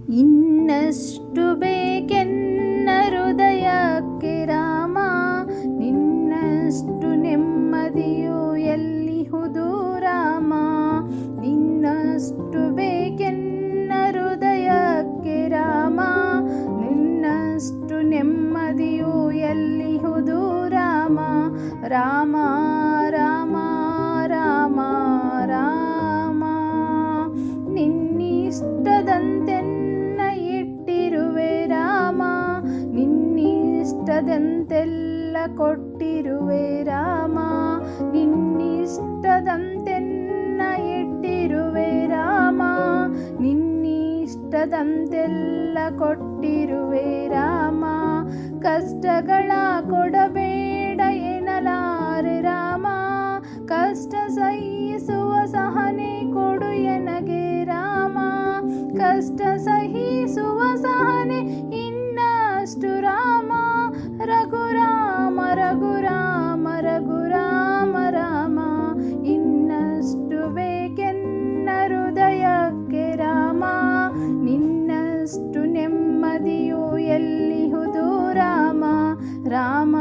ಇನ್ನಷ್ಟು ಬೇಕೆನ್ನ ಹೃದಯಕ್ಕೆ ರಾಮ, ನಿನ್ನಷ್ಟು ನೆಮ್ಮದಿಯು ಎಲ್ಲಿಹುದು ರಾಮ. ನಿನ್ನಷ್ಟು ಬೇಕೆನ್ನ ಹೃದಯಕ್ಕೆ ರಾಮ, ನಿನ್ನಷ್ಟು ನೆಮ್ಮದಿಯು ಎಲ್ಲಿಹುದು ರಾಮ. ರಾಮ ರಾಮ ರಾಮ ರಾಮ, ನಿನ್ನಿಷ್ಟದಂತೆನ್ನ ಇಟ್ಟಿರುವೆ ರಾಮ, ನಿನ್ನಿಷ್ಟದಂತೆಲ್ಲ ಕೊಟ್ಟಿರುವೆ ರಾಮ. ನಿನ್ನಿಷ್ಟದಂತೆನ್ನ ಇಟ್ಟಿರುವೆ ರಾಮ, ನಿನ್ನಿಷ್ಟದಂತೆಲ್ಲ ಕೊಟ್ಟಿರುವೆ ರಾಮ. ಕಷ್ಟಗಳ ಕೊಡಬೇಡ ಎನ್ನಲಾರೆ ರಾಮ, ಕಷ್ಟ ಸಹಿಸುವ ಸಹನೆ ಕೊಡು ಎನಗೆ ರಾಮ. ಕಷ್ಟ ಸಹಿಸುವ ಸಹನೆ ಇನ್ನಷ್ಟು ರಾಮ. ರಘುರಾಮ ರಘುರಾಮ ರಘುರಾಮ ರಾಮ, ಇನ್ನಷ್ಟು ಬೇಕೆನ್ನ ಹೃದಯಕ್ಕೆ ರಾಮ, ನಿನ್ನಷ್ಟು ನೆಮ್ಮದಿಯು ಎಲ್ಲಿಹುದು ರಾಮ. ರಾಮ